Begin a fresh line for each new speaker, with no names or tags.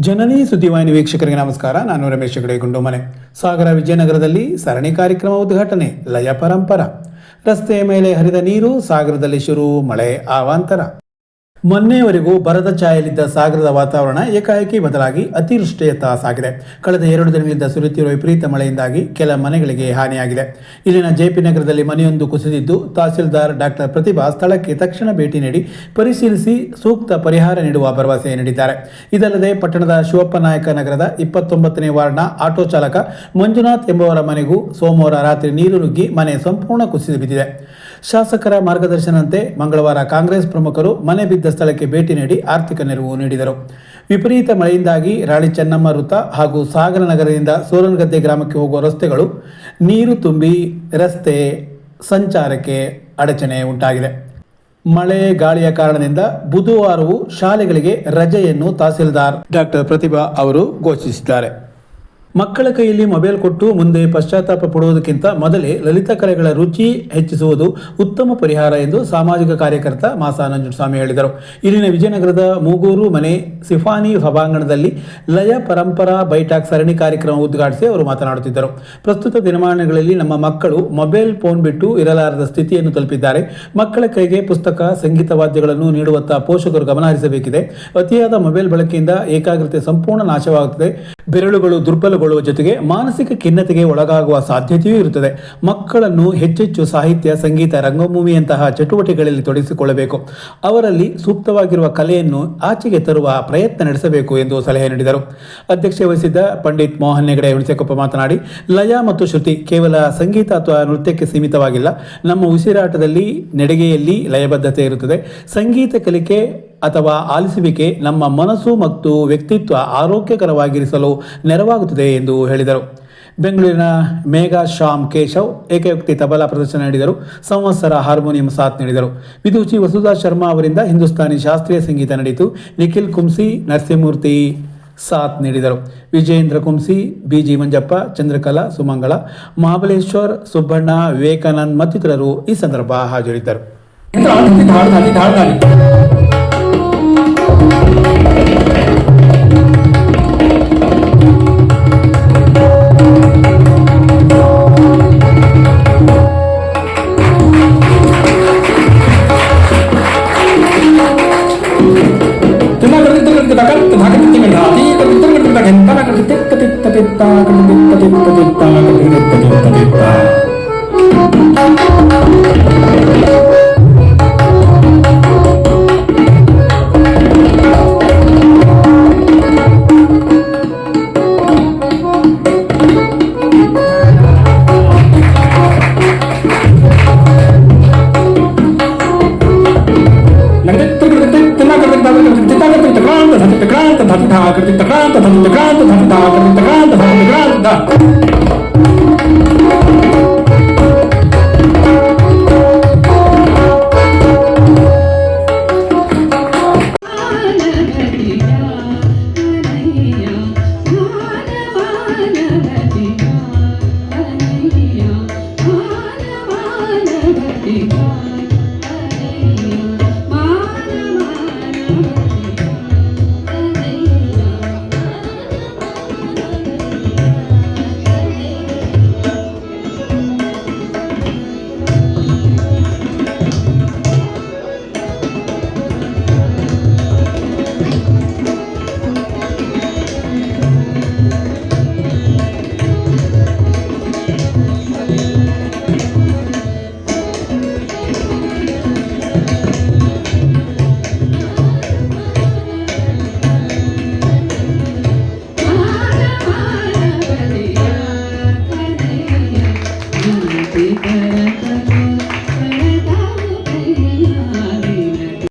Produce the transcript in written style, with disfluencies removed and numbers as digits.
ಜನನಿ ಸುದ್ದಿವಾಹಿನಿ ವೀಕ್ಷಕರಿಗೆ ನಮಸ್ಕಾರ. ನಾನು ರಮೇಶ್ ಹೆಗಡೆ, ಗುಂಡುಮನೆ. ಸಾಗರ ವಿಜಯನಗರದಲ್ಲಿ ಸರಣಿ ಕಾರ್ಯಕ್ರಮ ಉದ್ಘಾಟನೆ. ಲಯ ಪರಂಪರ. ರಸ್ತೆಯ ಮೇಲೆ ಹರಿದ ನೀರು, ಸಾಗರದಲ್ಲಿ ಶುರು ಮಳೆ ಅವಾಂತರ. ಮೊನ್ನೆಯವರೆಗೂ ಬರದ ಛಾಯೆಯಲ್ಲಿದ್ದ ಸಾಗರದ ವಾತಾವರಣ ಏಕಾಏಕಿ ಬದಲಾಗಿ ಅತಿವೃಷ್ಟಿಯತ್ತ ಸಾಗಿದೆ. ಕಳೆದ 2 ದಿನಗಳಿಂದ ಸುರಿಯುತ್ತಿರುವ ವಿಪರೀತ ಮಳೆಯಿಂದಾಗಿ ಕೆಲ ಮನೆಗಳಿಗೆ ಹಾನಿಯಾಗಿದೆ. ಇಲ್ಲಿನ ಜೆಪಿ ನಗರದಲ್ಲಿ ಮನೆಯೊಂದು ಕುಸಿದಿದ್ದು, ತಹಸೀಲ್ದಾರ್ ಡಾಕ್ಟರ್ ಪ್ರತಿಭಾ ಸ್ಥಳಕ್ಕೆ ತಕ್ಷಣ ಭೇಟಿ ನೀಡಿ ಪರಿಶೀಲಿಸಿ ಸೂಕ್ತ ಪರಿಹಾರ ನೀಡುವ ಭರವಸೆ ನೀಡಿದ್ದಾರೆ. ಇದಲ್ಲದೆ ಪಟ್ಟಣದ ಶಿವಪ್ಪನಾಯಕ ನಗರದ 29ನೇ ವಾರ್ಡ್ನ ಆಟೋ ಚಾಲಕ ಮಂಜುನಾಥ್ ಎಂಬುವರ ಮನೆಗೂ ಸೋಮವಾರ ರಾತ್ರಿ ನೀರು ನುಗ್ಗಿ ಮನೆ ಸಂಪೂರ್ಣ ಕುಸಿದು ಬಿದ್ದಿದೆ. ಶಾಸಕರ ಮಾರ್ಗದರ್ಶನದಂತೆ ಮಂಗಳವಾರ ಕಾಂಗ್ರೆಸ್ ಪ್ರಮುಖರು ಮನೆ ಬಿದ್ದ ಸ್ಥಳಕ್ಕೆ ಭೇಟಿ ನೀಡಿ ಆರ್ಥಿಕ ನೆರವು ನೀಡಿದರು. ವಿಪರೀತ ಮಳೆಯಿಂದಾಗಿ ರಾಣಿ ಚೆನ್ನಮ್ಮ ವೃತ್ತ ಹಾಗೂ ಸಾಗರ ನಗರದಿಂದ ಸೋರನಗದ್ದೆ ಗ್ರಾಮಕ್ಕೆ ಹೋಗುವ ರಸ್ತೆಗಳು ನೀರು ತುಂಬಿ ರಸ್ತೆ ಸಂಚಾರಕ್ಕೆ ಅಡಚಣೆ ಉಂಟಾಗಿದೆ. ಮಳೆ ಗಾಳಿಯ ಕಾರಣದಿಂದ ಬುಧವಾರವೂ ಶಾಲೆಗಳಿಗೆ ರಜೆಯನ್ನು ತಹಸೀಲ್ದಾರ್ ಡಾಕ್ಟರ್ ಪ್ರತಿಭಾ ಅವರು ಘೋಷಿಸಿದ್ದಾರೆ. ಮಕ್ಕಳ ಕೈಯಲ್ಲಿ ಮೊಬೈಲ್ ಕೊಟ್ಟು ಮುಂದೆ ಪಶ್ಚಾತ್ತಾಪ ಪಡುವುದಕ್ಕಿಂತ ಮೊದಲೇ ಲಲಿತ ಕಲೆಗಳ ರುಚಿ ಹೆಚ್ಚಿಸುವುದು ಉತ್ತಮ ಪರಿಹಾರ ಎಂದು ಸಾಮಾಜಿಕ ಕಾರ್ಯಕರ್ತ ಮಾಸಾ ನಂಜುಂಡಸ್ವಾಮಿ ಹೇಳಿದರು. ಇಲ್ಲಿನ ವಿಜಯನಗರದ ಮೂಗೂರು ಮನೆ ಸಿಫಾನಿ ಸಭಾಂಗಣದಲ್ಲಿ ಲಯ ಪರಂಪರಾ ಬೈಟಾಕ್ ಸರಣಿ ಕಾರ್ಯಕ್ರಮ ಉದ್ಘಾಟಿಸಿ ಅವರು ಮಾತನಾಡುತ್ತಿದ್ದರು. ಪ್ರಸ್ತುತ ದಿನಮಾನಗಳಲ್ಲಿ ನಮ್ಮ ಮಕ್ಕಳು ಮೊಬೈಲ್ ಫೋನ್ ಬಿಟ್ಟು ಇರಲಾರದ ಸ್ಥಿತಿಯನ್ನು ತಲುಪಿದ್ದಾರೆ. ಮಕ್ಕಳ ಕೈಗೆ ಪುಸ್ತಕ, ಸಂಗೀತ ವಾದ್ಯಗಳನ್ನು ನೀಡುವತ್ತ ಪೋಷಕರು ಗಮನಹರಿಸಬೇಕಿದೆ. ಅತಿಯಾದ ಮೊಬೈಲ್ ಬಳಕೆಯಿಂದ ಏಕಾಗ್ರತೆ ಸಂಪೂರ್ಣ ನಾಶವಾಗುತ್ತದೆ. ಬೆರಳುಗಳು ದುರ್ಬಲಗೊಳ್ಳುವ ಜೊತೆಗೆ ಮಾನಸಿಕ ಖಿನ್ನತೆಗೆ ಒಳಗಾಗುವ ಸಾಧ್ಯತೆಯೂ ಇರುತ್ತದೆ. ಮಕ್ಕಳನ್ನು ಹೆಚ್ಚೆಚ್ಚು ಸಾಹಿತ್ಯ, ಸಂಗೀತ, ರಂಗಭೂಮಿಯಂತಹ ಚಟುವಟಿಕೆಗಳಲ್ಲಿ ತೊಡಗಿಸಿಕೊಳ್ಳಬೇಕು. ಅವರಲ್ಲಿ ಸೂಕ್ತವಾಗಿರುವ ಕಲೆಯನ್ನು ಆಚೆಗೆ ತರುವ ಪ್ರಯತ್ನ ನಡೆಸಬೇಕು ಎಂದು ಸಲಹೆ ನೀಡಿದರು. ಅಧ್ಯಕ್ಷತೆ ವಹಿಸಿದ್ದ ಪಂಡಿತ್ ಮೋಹನ್ ಹೆಗಡೆ ಹುಣಸೆಕೊಪ್ಪ ಮಾತನಾಡಿ, ಲಯ ಮತ್ತು ಶ್ರುತಿ ಕೇವಲ ಸಂಗೀತ ಅಥವಾ ನೃತ್ಯಕ್ಕೆ ಸೀಮಿತವಾಗಿಲ್ಲ. ನಮ್ಮ ಉಸಿರಾಟದಲ್ಲಿ, ನಡೆಗೆಯಲ್ಲಿ ಲಯಬದ್ಧತೆ ಇರುತ್ತದೆ. ಸಂಗೀತ ಕಲಿಕೆ ಅಥವಾ ಆಲಿಸುವಿಕೆ ನಮ್ಮ ಮನಸ್ಸು ಮತ್ತು ವ್ಯಕ್ತಿತ್ವ ಆರೋಗ್ಯಕರವಾಗಿರಿಸಲು ನೆರವಾಗುತ್ತದೆ ಎಂದು ಹೇಳಿದರು. ಬೆಂಗಳೂರಿನ ಮೇಘಾ ಶ್ಯಾಮ್ ಕೇಶವ್ ಏಕವ್ಯಕ್ತಿ ತಬಲಾ ಪ್ರದರ್ಶನ ನೀಡಿದರು. ಸಂವತ್ಸರ ಹಾರ್ಮೋನಿಯಂ ಸಾಥ್ ನೀಡಿದರು. ವಿದೂಷಿ ವಸುಧಾ ಶರ್ಮಾ ಅವರಿಂದ ಹಿಂದೂಸ್ತಾನಿ ಶಾಸ್ತ್ರೀಯ ಸಂಗೀತ ನಡೆಯಿತು. ನಿಖಿಲ್ ಕುಂಸಿ, ನರಸಿಂಹಮೂರ್ತಿ ಸಾಥ್ ನೀಡಿದರು. ವಿಜೇಂದ್ರ ಕುಂಸಿ, ಬಿಜಿ ಮಂಜಪ್ಪ, ಚಂದ್ರಕಲಾ, ಸುಮಂಗಳ, ಮಹಾಬಲೇಶ್ವರ್, ಸುಬ್ಬಣ್ಣ, ವಿವೇಕಾನಂದ್ ಮತ್ತಿತರರು ಈ ಸಂದರ್ಭ ಹಾಜರಿದ್ದರು.
Grant